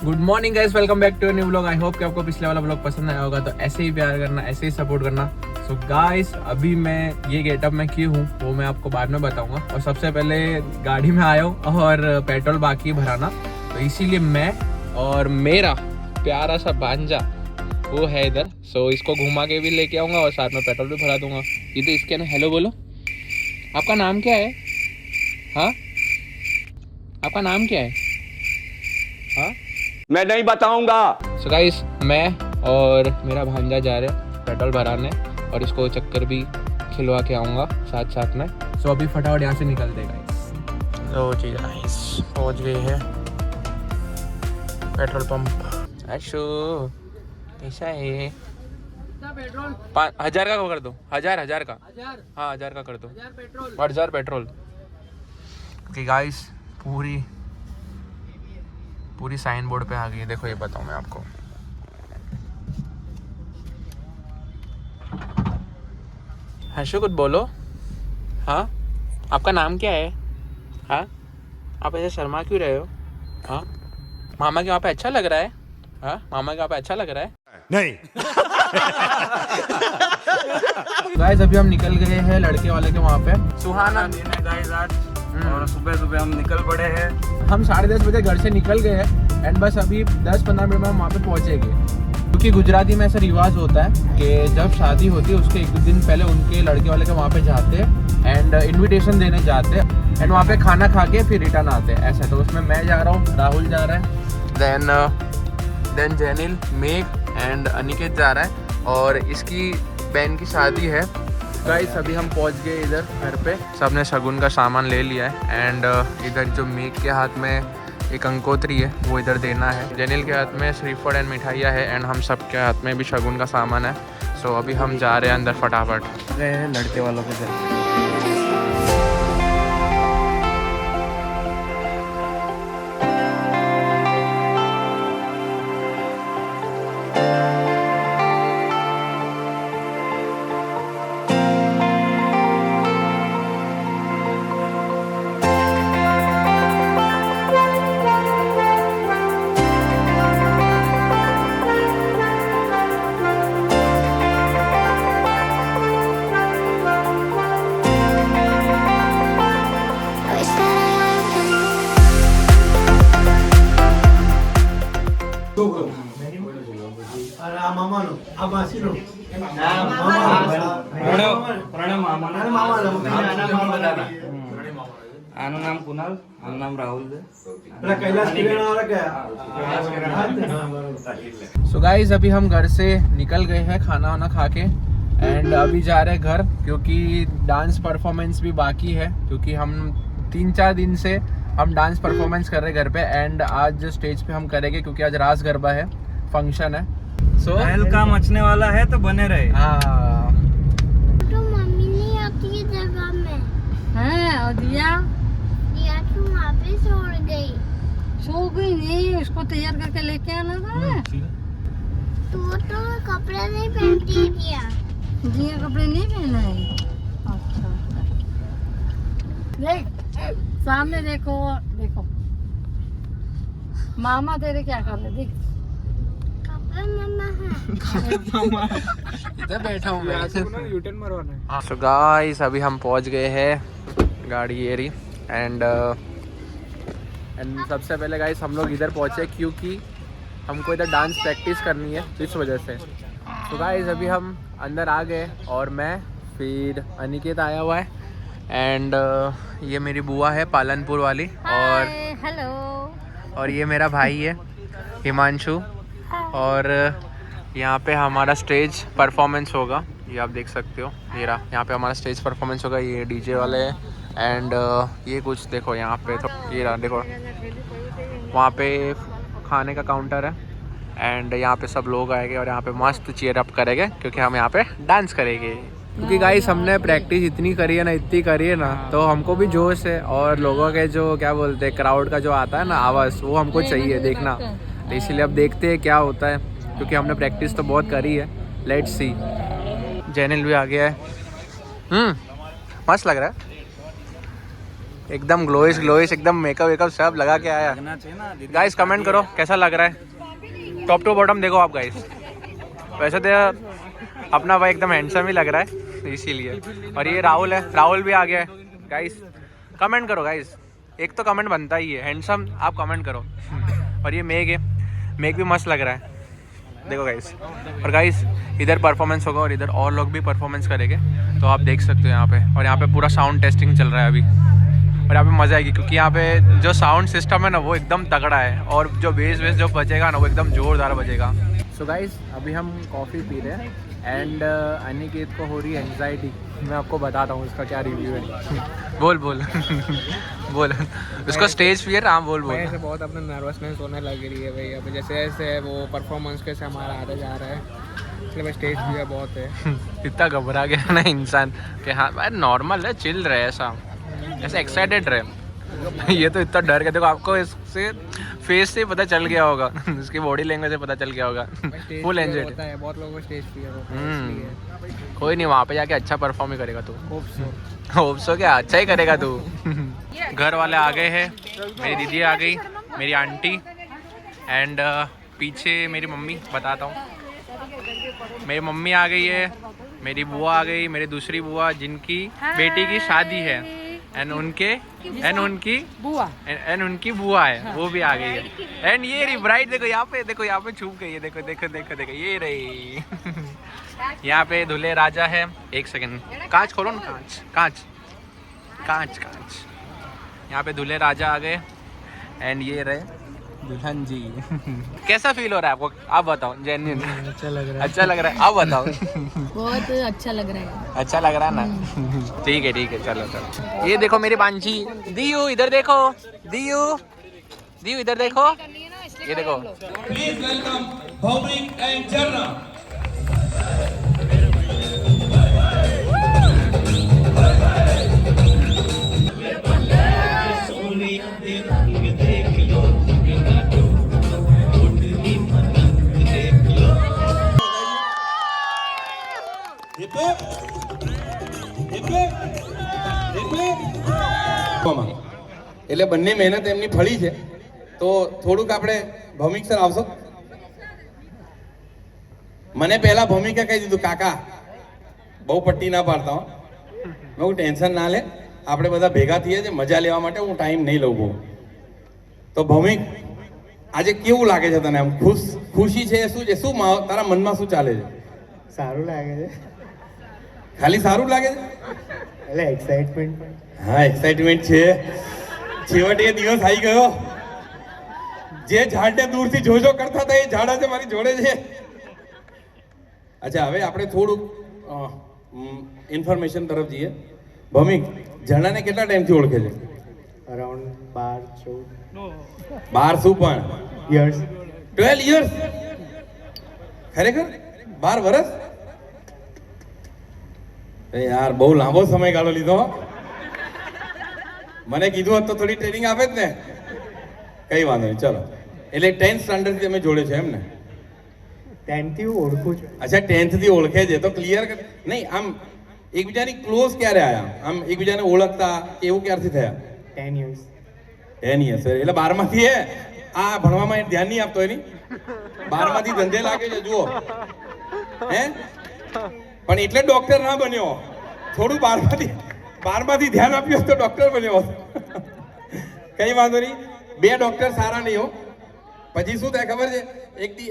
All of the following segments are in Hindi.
Good morning guys, welcome back to new vlog. I hope कि आपको पिछले वाला व्लॉग पसंद आया होगा, तो ऐसे ही प्यार करना, ऐसे ही सपोर्ट करना। सो गाइस, अभी मैं ये गेटअप में क्यों हूँ वो मैं आपको बाद में बताऊंगा। और सबसे पहले गाड़ी में आया हूँ और पेट्रोल बाकी भराना, तो इसीलिए मैं और मेरा प्यारा सा भांजा वो है इधर। सो इसको घुमा के भी लेके आऊँगा और साथ में पेट्रोल भी भरा दूंगा। ये तो इसके ना, हेलो बोलो, आपका नाम क्या है? हाँ, आपका नाम क्या है? हाँ, मैं नहीं बताऊंगा। सो गाइस, मैं और मेरा भांजा जा रहे हैं पेट्रोल भराने और इसको चक्कर भी खिलवा के आऊँगा साथ साथ में। सो अभी फटाफट यहाँ से निकलते गाइस। तो जी गाइस, पहुँच गए हैं पेट्रोल पंप। अशो ऐसा है, 1000 का कर दो, 1000 का, हाँ 1000 का कर दो, 1000 पेट्रोल। ओके गाइस, पूरी साइन बोर्ड पे आ गई है। देखो ये बताऊँ मैं आपको, हर्षो कुछ बोलो। हाँ, आपका नाम क्या है? हाँ, आप ऐसे शर्मा क्यों रहे हो? हाँ, मामा के वहाँ पे अच्छा लग रहा है? हाँ, मामा के वहाँ पे अच्छा लग रहा है? नहीं। गाइस, अभी हम निकल गए हैं लड़के वाले के वहाँ पे। सुहाना दिन है गाइस आज, और सुबह सुबह हम निकल पड़े हैं। हम 10:30 बजे घर से निकल गए हैं एंड बस अभी 10-15 मिनट में हम वहाँ पे पहुँचेंगे। क्योंकि गुजराती में ऐसा रिवाज होता है कि जब शादी होती है उसके एक दिन पहले उनके लड़के वाले के वहाँ पे जाते हैं एंड इनविटेशन देने जाते हैं एंड वहाँ पे खाना खा के फिर रिटर्न आते हैं। ऐसा तो उसमें मैं जा रहा हूँ, राहुल जा रहा है, देन जेनिल, मेघ एंड अनिकेत जा रहा है और इसकी बहन की शादी है। गाइस, अभी हम पहुंच गए इधर घर पे। सबने शगुन का सामान ले लिया है एंड इधर जो मेघ के हाथ में एक अंकोत्री है वो इधर देना है। जेनिल के हाथ में श्रीफल एंड मिठाइयाँ है एंड हम सब के हाथ में भी शगुन का सामान है। सो अभी हम जा रहे हैं अंदर फटाफट। गए हैं लड़के वालों के घर। આનું નામ કુનાલ, આનું નામ રાहुल છે। सो गाइस, अभी हम घर से निकल गए हैं खाना वाना खा के एंड अभी जा रहे हैं घर, क्योंकि डांस परफॉर्मेंस भी बाकी है। क्योंकि हम 3-4 दिन से हम डांस परफॉर्मेंस कर रहे हैं घर पे एंड आज स्टेज पे हम करेंगे क्योंकि आज रास गरबा है, फंक्शन है। सो का मचने वाला है तो बने रहे। हाँ, तो मम्मी नहीं आती है जगह में है और दिया क्यों वहाँ पे छोड़ गई? सो गई नहीं, उसको तैयार करके लेके आना था। तो कपड़े नहीं पहनती दिया। जिया कपड़े नहीं पहना है। अच्छा, देख सामने देखो, देखो मामा तेरे क्या कर रहे, देख कपड़े मम्मा है। इधर बैठा हूँ मैं। यूटर्न मरवाना है। सो गाइस, अभी हम पहुँच गए हैं गाड़ी एरी एंड सबसे पहले गाइस हम लोग इधर पहुँचे क्योंकि हमको इधर डांस प्रैक्टिस करनी है, इस वजह से। तो गाइस, अभी हम अंदर आ गए और मैं फिर अनिकेत आया हुआ है एंड ये मेरी बुआ है पालनपुर वाली और ये मेरा भाई है हिमांशु। और यहाँ पे हमारा स्टेज परफॉर्मेंस होगा, ये आप देख सकते हो। ये रहा, यहाँ पे हमारा स्टेज परफॉर्मेंस होगा। ये डीजे वाले एंड ये कुछ देखो यहाँ पे, तो ये रहा देखो, वहाँ पे खाने का काउंटर है एंड यहाँ पे सब लोग आएंगे और यहाँ पे मस्त चीयर अप करेंगे क्योंकि हम यहाँ पे डांस करेंगे। क्योंकि गाइस, हमने प्रैक्टिस इतनी करी है ना, तो हमको भी जोश है और लोगों के जो क्या बोलते हैं, क्राउड का जो आता है ना आवाज़, वो हमको चाहिए देखना। तो इसीलिए अब देखते हैं क्या होता है, क्योंकि हमने प्रैक्टिस तो बहुत करी है। Let's see. जेनिल भी आ गया है। मस्त लग रहा है। एकदम ग्लोइश एकदम मेकअप सब लगा के आया। गाइस कमेंट करो कैसा लग रहा है, टॉप टू बॉटम देखो आप गाइस। वैसे तो अपना भाई एकदम हैंडसम ही लग रहा है इसीलिए। और ये राहुल है, राहुल भी आ गया है। गाइस कमेंट करो गाइस, एक तो कमेंट बनता ही है, हैंडसम आप कमेंट करो। और ये मेघ है, मेघ भी मस्त लग रहा है देखो गाइस। और गाइस इधर परफॉर्मेंस होगा और इधर और लोग भी परफॉर्मेंस करेंगे, तो आप देख सकते हो यहाँ पे। और यहाँ पे पूरा साउंड टेस्टिंग चल रहा है अभी, और यहाँ पे मज़ा आएगी क्योंकि यहाँ पे जो साउंड सिस्टम है ना वो एकदम तगड़ा है, और जो बेस जो बजेगा ना वो एकदम ज़ोरदार बजेगा। सो गाइस अभी हम कॉफ़ी पी रहे हैं एंड अनिकेत को हो रही है एंजाइटी। मैं आपको बताता हूँ उसका क्या रिव्यू है। बोल बोल बोल, उसको स्टेज फियर। हाँ बोल बोल। ऐसे बहुत अपना नर्वसनेस होने लग रही है भाई, अभी जैसे जैसे वो परफॉर्मेंस कैसे हमारा आते जा रहा है, इसलिए भाई स्टेज फियर बहुत है। इतना घबरा गया ना इंसान कि हाँ भाई नॉर्मल है, चिल रहे, ऐसा एक्साइटेड रहे। ये तो इतना डर गया, देखो आपको इससे फेस से पता चल गया होगा, उसकी बॉडी लैंग्वेज से पता चल गया होगा। फुल एंजॉय होता है, बहुत लोगों को स्टेज फियर होता है इसलिए। कोई नहीं, वहाँ पे जाके अच्छा परफॉर्म ही करेगा तू। होप सो क्या अच्छा ही करेगा तू। घर वाले आ गए हैं, मेरी दीदी आ गई, मेरी आंटी एंड पीछे मेरी मम्मी। बताता हूँ, मेरी मम्मी आ गई है, मेरी बुआ आ गई, मेरी दूसरी बुआ जिनकी बेटी की शादी है एंड उनकी बुआ है वो भी आ गई है। एंड ये रही ब्राइड, देखो यहाँ पे छुप गई है, देखो ये रही। यहाँ पे दूल्हे राजा है। एक सेकंड, कांच खोलो ना, कांच। यहाँ पे दूल्हे राजा आ गए एंड ये रहे दुल्हन जी। कैसा फील हो रहा है आपको, आप बताओ जेन्युइन। अच्छा लग रहा है आप बताओ। बहुत अच्छा लग रहा है ना। ठीक है चलो। ये देखो मेरी बांची दियू, इधर देखो दियू इधर देखो, ये देखो। प्लीज वेलकम भौमिक एंड झरना। એટલે બંને મહેનત એમની ફળી છે, તો થોડુંક આપણે ભૌમિક સર આવશો? મને પહેલા ભૌમિકે કહી દીધું કાકા બહુ પટ્ટી ના પાડતા હો, મેં હું ટેન્શન ના લે, આપણે બધા ભેગા થઈએ છીએ મજા લેવા માટે, હું ટાઈમ નહીં લઉં બહુ. તો ભૌમિક આજે કેવું લાગે છે તને? આમ ખુશી છે શું છે, શું તારા મનમાં શું ચાલે છે? સારું લાગે છે, ખાલી સારું લાગે છે? એટલે એક્સાઇટમેન્ટ પણ. હા એક્સાઇટમેન્ટ છે, છેવટે એ દિવસ આવી ગયો. જે ઝાડને દૂરથી જોજો કરતા હતા એ ઝાડ આજે મારી જોડે છે. અચ્છા હવે આપણે થોડુંક ઇન્ફોર્મેશન તરફ જઈએ. ભૌમિક ઝરણાને કેટલા ટાઈમથી ઓળખે છે? અરાઉન્ડ 12-14 12 શું પણ યર્સ. 12 યર્સ? ખરેખર 12 વર્ષ? યાર બહુ લાંબો સમયગાળો લીધો. મને કીધું હોત તો થોડી ટ્રેનિંગ આપે જ ને. કઈ વાંધો નહીં, ચલો. એટલે 10th સ્ટાન્ડર્ડ થી તમે જોડે છો એમ ને? 10th થી ઓળખું છું. અચ્છા 10th થી ઓળખે છે, તો ક્લિયર નહીં. આમ એકબીજાની ક્લોઝ ક્યારે આયા? આમ એકબીજાને ઓળખતા એવું ક્યારથી થયા? 10 years. 10 years એટલે 12 માંથી હે. આ ભણવામાં ધ્યાન નહીં આપતો એની, 12 માંથી ધંધે લાગે છે જુઓ હે. પણ એટલે ડોક્ટર ના બન્યો, થોડું 12 માંથી ધ્યાન આપ્યું તો ડોક્ટર બન્યો. કઈ વાંધો નહીં, 2 ડોક્ટર સારા નહીં હો. પછી શું થાય ખબર છે,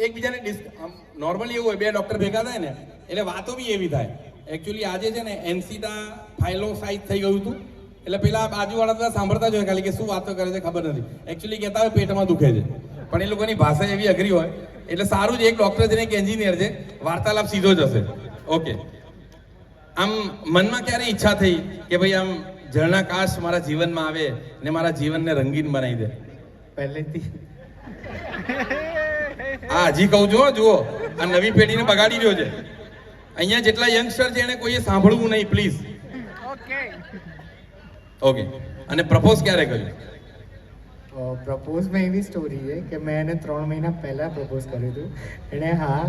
એકબીજાને નોર્મલી એવું હોય, 2 ડોક્ટર ભેગા થાય ને એટલે વાતો બી એવી થાય. એકચ્યુઅલી આજે છે ને એન્સીટા ફાઇલોસાઇટ થઈ ગયું હતું, એટલે પેલા બાજુવાળા બધા સાંભળતા જ હોય ખાલી કે શું વાતો કરે છે ખબર નથી. એકચ્યુઅલી કહેતા હોય પેટમાં દુખે છે, પણ એ લોકોની ભાષા એવી અઘરી હોય. એટલે સારું છે એક ડોક્ટર છે ને એક એન્જિનિયર છે, વાર્તાલાપ સીધો જ હશે. ઓકે, આમ મનમાં ક્યારે ઈચ્છા થઈ કે ભાઈ આમ ઝરણા કાશ મારા જીવનમાં આવે ને મારા જીવનને રંગીન બનાવી દે? પહેલેથી. હા હજી કહું છું, જુઓ આ નવી પેઢીને બગાડી રહ્યો છે. અહીંયા જેટલા યંગસ્ટર છે એને કોઈએ સાંભળવું નહીં પ્લીઝ. ઓકે, અને પ્રપોઝ ક્યારે કર્યું? પ્રપોઝમાં એવી સ્ટોરી છે કે મેં એને 3 મહિના પહેલાં પ્રપોઝ કર્યું હતું, એણે હા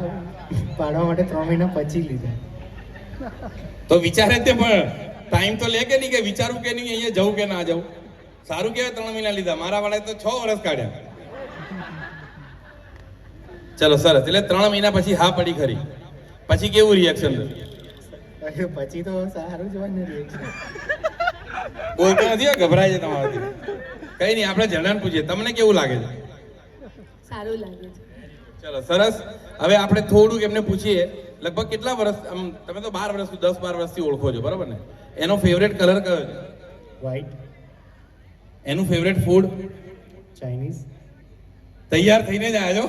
પાડવા માટે 3 મહિના પછી લીધા. તો વિચારે તે પણ ટાઈમ તો લે કે નહીં, કે વિચારું કે નહીં અહીંયા જવું કે ના જવું? સારું કહેવાય 3 મહિના લીધા, મારા વાળાએ તો 6 વર્ષ કાઢ્યા. ચલો સરસ. એટલે 3 મહિના પછી હા પડી ખરી. પછી કેવું રિએક્શન? પછી તો સારું જ હોય ને રિએક્શન. બોલતો નથી હો, ગભરાય છે તમારાથી. કઈ નહીં, આપણે જણાને પૂછીએ તમને કેવું લાગે છે? સારું લાગે છે. ચલો સરસ. હવે આપણે થોડુંક એમને પૂછીએ, લગભગ કેટલા વર્ષ, આમ તમે તો 12 વર્ષથી 10-12 વર્ષથી ઓળખો છો બરાબર ને? એનો ફેવરેટ કલર કયો છે? વ્હાઈટ. એનું ફેવરેટ ફૂડ? ચાઇનીઝ. તૈયાર થઈને જ આવ્યો.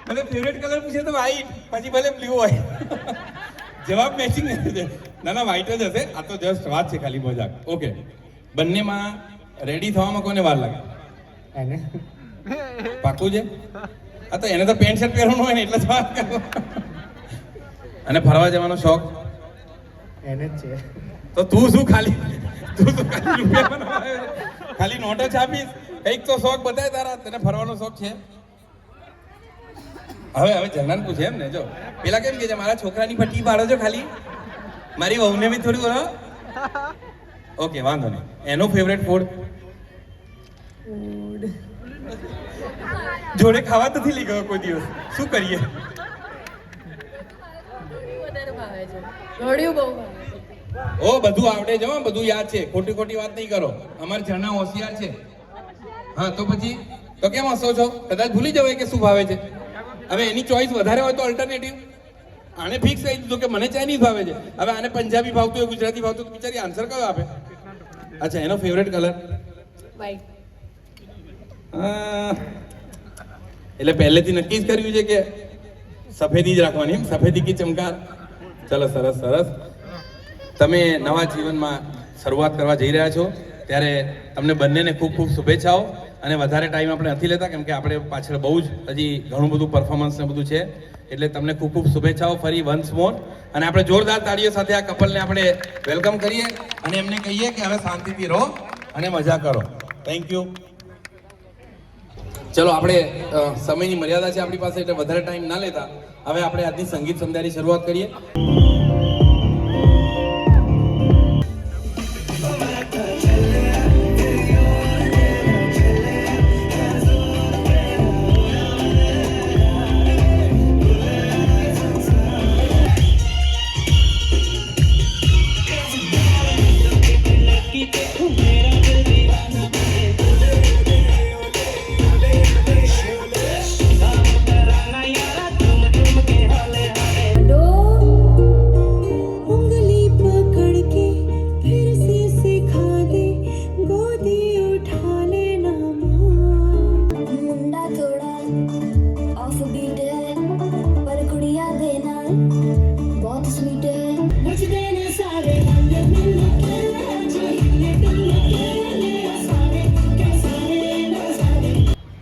મને ફેવરેટ કલર પૂછે તો વ્હાઈટ, પછી ભલે બ્લુ હોય. જવાબ મેચિંગ નથી. ના ના, વ્હાઈટ જ હશે. આ તો જસ્ટ વાત છે, ખાલી મજાક. ઓકે, બંનેમાં રેડી થવામાં કોને વાર લાગે? એને. પાકું છે? આ તો એને તો પેન્ટ શર્ટ પહેરવાનું હોય ને એટલે જ વાત કરો. અને ફરવા જવાનો શોખ? એને જ છે. તો તું શું ખાલી રૂપિયા બનાવે છે? ખાલી નોટો છાપીશ? કંઈક તો શોખ બતાય તારા. તને ફરવાનો શોખ છે? હવે જનાન પૂછે એમ ને. જો પેલા કેમ કે છે, મારા છોકરાની પટ્ટી પાડો છો ખાલી, મારી વહુને બી થોડી બોલો. ઓકે, વાંધો નહીં. એનો ફેવરેટ ફૂડ? જોડે ખાવા નથી લઈ ગયો કોઈ દિવસ, શું કરીએ? ઓ બધું આવડે છે, બધું યાદ છે. ખોટી ખોટી વાત નહીં કરો. અમારી જણા હોશિયાર છે. હા તો પછી તો કેમ હસો છો? કદાચ ભૂલી જવાય કે શું ભાવે છે. હવે એની ચોઈસ વધારે હોય તો અલ્ટરનેટિવ. આને ફિક્સ કહી દીધું કે મને ચાઇનીઝ ભાવે છે. હવે આને પંજાબી ભાવતું હોય, ગુજરાતી ભાવતું હોય, બિચારી આન્સર કયો આપે? અચ્છા, એનો ફેવરેટ કલર વ્હાઈટ. એટલે પહેલેથી નક્કી જ કર્યું છે કે સફેદી જ રાખવાની, સફેદી કી ચમકાર. ચલો સરસ સરસ. તમે નવા જીવનમાં શરૂઆત કરવા જઈ રહ્યા છો ત્યારે તમને બંનેને ખૂબ ખૂબ શુભેચ્છાઓ. અને વધારે ટાઈમ આપણે નથી લેતા કેમ કે આપણે પાછળ બહુ જ હજી ઘણું બધું પરફોર્મન્સ ને બધું છે. એટલે તમને ખૂબ ખૂબ શુભેચ્છાઓ ફરી વન્સ મોર. અને આપણે જોરદાર તાળીઓ સાથે આ કપલને આપણે વેલકમ કરીએ અને એમને કહીએ કે હવે શાંતિથી રહો અને મજા કરો. Thank you. ચલો, આપણે સમયની મર્યાદા છે આપણી પાસે, એટલે વધારે ટાઈમ ના લેતા હવે આપણે આજની સંગીત સંધ્યાની શરૂઆત કરીએ.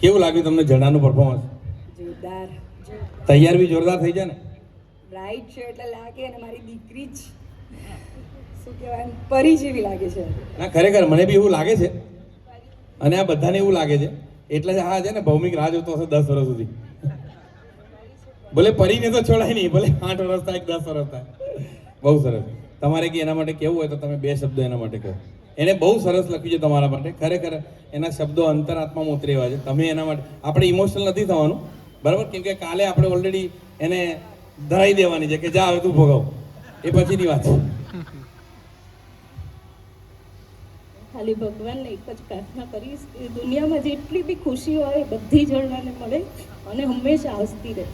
કેવું લાગ્યું તમને જણાનું પરફોર્મન્સ? જોરદાર. તૈયાર બી જોરદાર થઈ જાય ને. બ્રાઇટ છે એટલે લાગે, અને મારી દીકરી જ શું કહેવાય, પરી જેવી લાગે છે. ના ખરેખર મને બી એવું લાગે છે અને આ બધાને એવું લાગે છે. એટલે જ હા છે ને, ભૌમિક રાહ જોતો હશે 10 વર્ષ સુધી. ભલે પરીને તો છોડાય નહીં, ભલે 8 વર્ષ થાય 10 વર્ષ થાય. બહુ સરસ. તમારે કે એના માટે કેવું હોય તો તમે 2 શબ્દો એના માટે કહો. એને બહુ સરસ લખ્યું છે તમારા માટે. ખરેખર એના શબ્દો અંતરાત્મામાં ઉતરી એવા છે. તમે એના માટે, આપણે ઇમોશનલ નથી થવાનું બરાબર, કેમ કે કાલે આપણે ઓલરેડી એને ધરાઈ દેવાની છે કે જા હવે તું ભોગવ, એ પછીની વાત છે. ખાલી ભગવાનને એક જ પ્રાર્થના કરીશ કે દુનિયામાં જેટલી બી ખુશી હોય એ બધી જણવાને મળે અને હંમેશા હસતી રહે.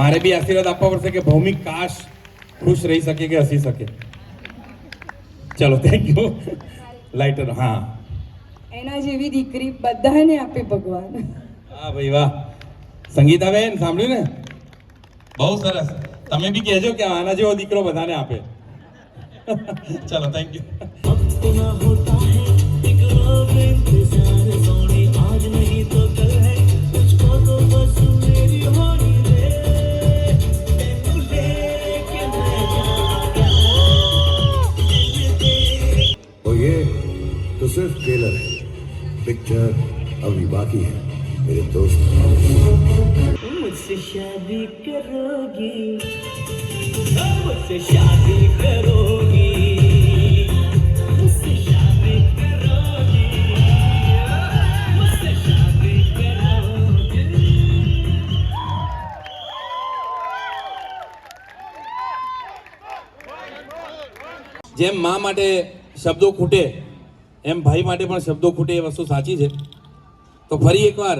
મારે બી આશીર્વાદ આપવા પડશે કે ભૌમિક કાશ ખુશ રહી શકે કે હસી શકે. ચલો, થેન્ક યુ. લાઇટર. હા, એના જેવી દીકરી બધાને આપે ભગવાન. હા ભાઈ વાહ. સંગીતાબેન સાંભળ્યું ને? બહુ સરસ. તમે બી કહેજો કે આના જેવો દીકરો બધાને આપે. ચલો, થેન્ક યુ. तो सिर्फ ट्रेलर है, पिक्चर अभी बाकी है मेरे दोस्त. मुझसे शादी करोगी, मुझसे शादी करोगी, मुझसे જેમ મા માટે શબ્દો ખૂટે એમ ભાઈ માટે પણ શબ્દો ખૂટે એ વસ્તુ સાચી છે. તો ફરી એકવાર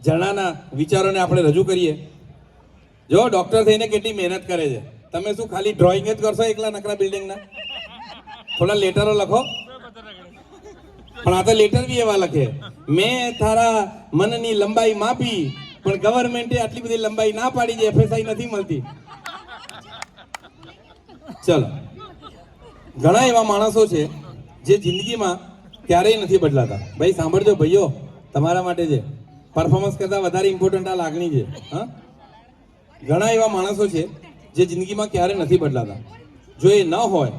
ઝરણાના વિચારોને આપણે રજૂ કરીએ. જો ડૉક્ટર થઈને કેટલી મહેનત કરે છે. તમે શું ખાલી ડ્રોઈંગ જ કરશો એકલા નકરા બિલ્ડિંગના? થોડા લેટરો લખો. પણ આ તો લેટર બી એવા લખે, મેં તારા મનની લંબાઈ માપી પણ ગવર્મેન્ટે આટલી બધી લંબાઈ ના પાડી છે, FSI નથી મળતી. ચલો, ઘણા એવા માણસો છે જે જિંદગીમાં ક્યારેય નથી બદલાતા. ભાઈ સાંભળજો ભાઈઓ, તમારા માટે છે. પરફોર્મન્સ કરતાં વધારે ઇમ્પોર્ટન્ટ આ લાગણી છે. હા, ઘણા એવા માણસો છે જે જિંદગીમાં ક્યારે નથી બદલાતા. જો એ ન હોય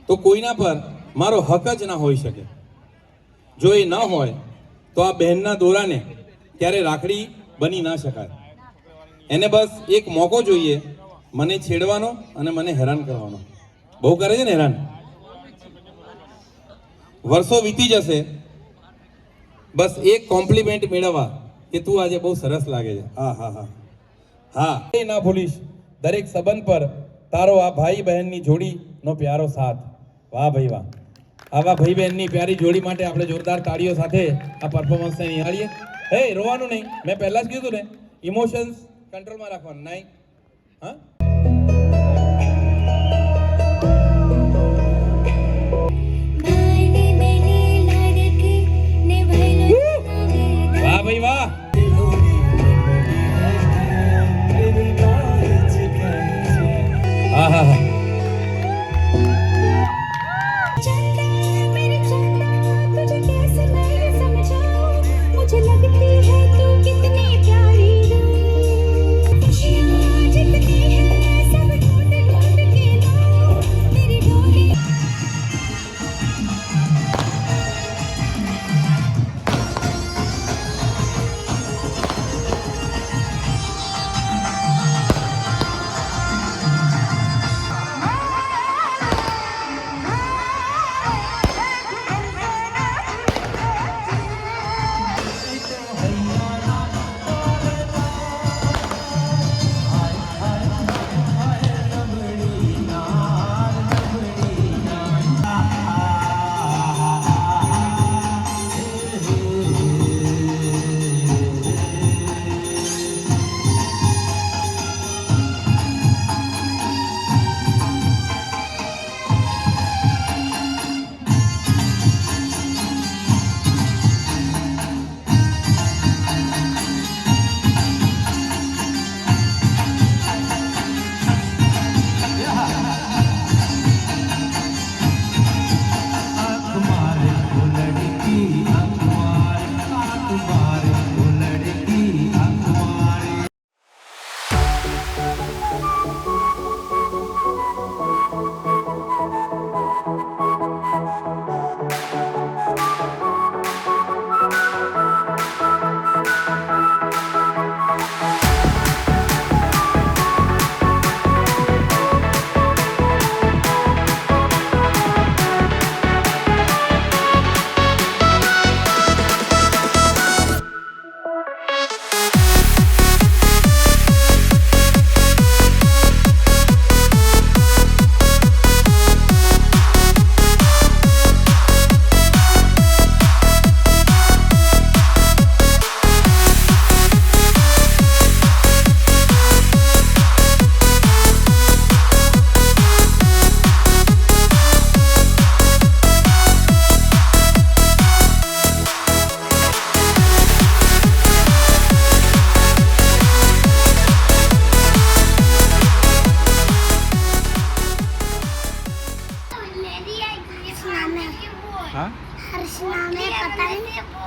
તો કોઈના પર મારો હક જ ના હોઈ શકે. જો એ ન હોય તો આ બહેનના દોરાને ક્યારે રાખડી બની ના શકાય. એને બસ એક મોકો જોઈએ મને છેડવાનો અને મને હેરાન કરવાનો. બહુ કરે છે ને હેરાન. વર્ષો વીતી જશે બસ એક કોમ્પ્લિમેન્ટ મેળવવા કે તું આજે બહુ સરસ લાગે છે. હા હા હા હા, એ ના ભૂલીશ દરેક સંબંધ પર તારો આ ભાઈ બહેનની જોડીનો પ્યારો સાથ. વાહ ભાઈ વાહ. આવા ભાઈ બહેનની પ્યારી જોડી માટે આપણે જોરદાર તાળીઓ સાથે આ પરફોર્મન્સને નિહાળીએ. હે, રોવાનું નહીં. મેં પહેલા જ કીધું ને, ઇમોશન્સ કંટ્રોલમાં રાખવાનું નહીં. હા, વાહ ભાઈ વાહ. હા હા હા.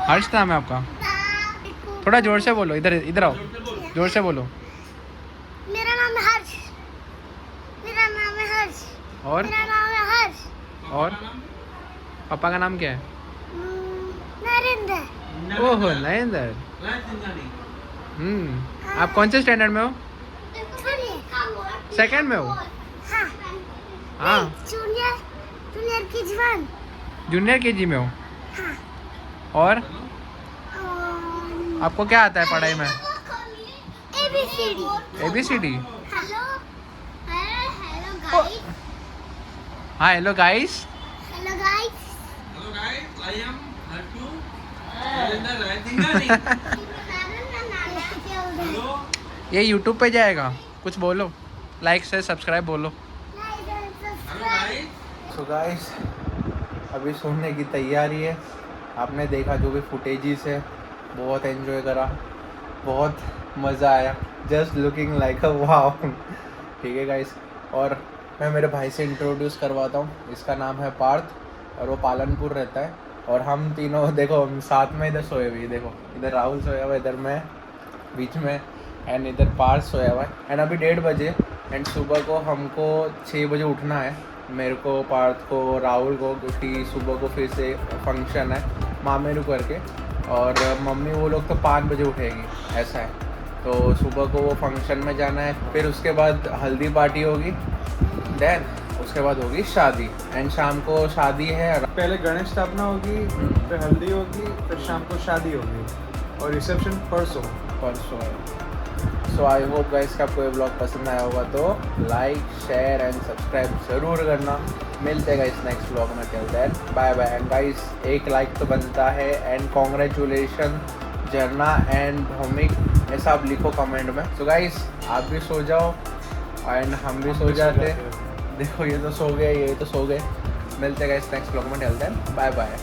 हर्ष नाम है आपका? थोड़ा जोर से बोलो. इधर इधर आओ, जोर से बोलो. मेरा नाम है हर्ष. मेरा नाम है हर्ष. और मेरा नाम है हर्ष. और पापा का नाम क्या है? नरेंद्र. ओहो, नरेंद्र. आप कौन से स्टैंडर्ड में हो? सेकंड में हो? हाँ. हाँ, junior junior KG 1. Junior KG में हो. हाँ. और आपको क्या आता है पढ़ाई में? ABCD. ABCD. Hello hello guys. हाँ hello guys. Hello guys. Hello guys, I am Hartu. Narinder Raithingani. Hello. ये यूट्यूब पे जाएगा. कुछ बोलो. लाइक से सब्सक्राइब बोलो. Hello guys. सो गाइस अभी सोने की तैयारी है. आपने देखा जो भी फुटेजेस है, बहुत एंजॉय करा, बहुत मज़ा आया. जस्ट लुकिंग लाइक अ वाव. ठीक है गाइस. और मैं मेरे भाई से इंट्रोड्यूस करवाता हूँ. इसका नाम है पार्थ और वो पालनपुर रहता है. और हम तीनों देखो हम साथ में इधर सोए हुए. देखो इधर राहुल सोया हुआ, इधर मैं बीच में, एंड इधर पार्थ सोया हुआ है. एंड अभी 1:30 बजे. एंड सुबह को हमको 6 बजे उठना है. मेरे को, पार्थ को, राहुल को, क्योंकि सुबह को फिर से फंक्शन है मामेरू करके. और मम्मी वो लोग तो 5 बजे उठेगी, ऐसा है. तो सुबह को वो फंक्शन में जाना है. फिर उसके बाद हल्दी पार्टी होगी. देन उसके बाद होगी शादी. एंड शाम को शादी है. पहले गणेश स्थापना होगी, फिर हल्दी होगी, फिर शाम को शादी होगी और रिसेप्शन परसों. परसों. सो आई होप गाइस का आपको ये ब्लॉग पसंद आया होगा तो लाइक, शेयर एंड सब्सक्राइब ज़रूर करना. मिलते हैं गाइस नेक्स्ट ब्लॉग में. Till then bye bye. And guys एक लाइक तो बनता है. And congratulation Jharna and Bhowmik, ऐसा आप लिखो कमेंट में. सो गाइस आप भी सो जाओ एंड हम भी सो जाते. देखो ये तो सो गए, ये तो सो गए. मिलते हैं गाइस नेक्स्ट ब्लॉग में. Till then bye bye.